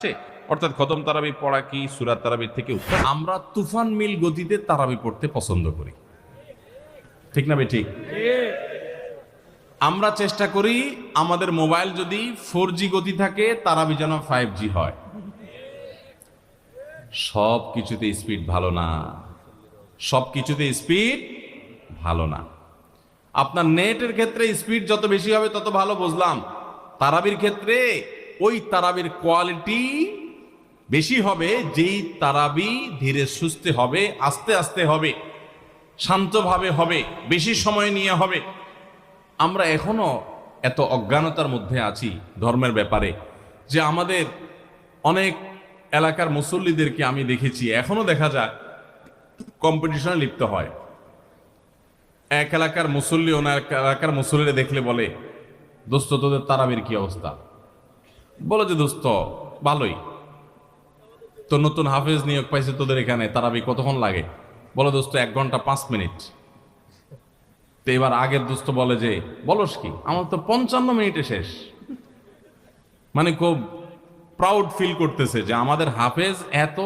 আছে, অর্থাৎ খতম তারাবি পড়া কি সূরা তারাবির থেকে উত্তম। আমরা তুফান মিল গতিতে তারাবি পড়তে পছন্দ করি, ঠিক না ঠিক? আমরা চেষ্টা করি আমাদের মোবাইল যদি 4G গতি থাকে তারাবি যেন 5G হয়। সব কিছুতে স্পিড ভালো না, সব কিছুতে স্পিড ভালো না। আপনার নেটের ক্ষেত্রে স্পিড যত বেশি হবে তত ভালো, বুঝলাম। তারাবির ক্ষেত্রে ওই তারাবির কোয়ালিটি বেশি হবে যেই তারাবি ধীরে সুস্থে হবে, আস্তে আস্তে হবে, শান্তভাবে হবে, বেশি সময় নিয়ে হবে। আমরা এখনো এত অজ্ঞানতার মধ্যে আছি ধর্মের ব্যাপারে যে আমাদের অনেক এলাকার মুসল্লিদেরকে আমি দেখেছি, এখনো দেখা যায় কম্পিটিশনে লিপ্ত হয়। এক এলাকার মুসল্লি অন্য এক এলাকার মুসল্লিরা দেখলে বলে, দোস্ত তোদের তারাবির কি অবস্থা? বলে যে দোস্ত ভালোই, তো নতুন হাফেজ নিয়োগ পাইছে তোদের এখানে, তারাবি কতক্ষণ লাগে? বলে দোস্ত 1 ঘন্টা 5 মিনিট। তো এবার আগের দোস্ত বলে যে বলস কি, আমার তো 55 মিনিটে শেষ। মানে খুব প্রাউড ফিল করতেছে যে আমাদের হাফেজ এত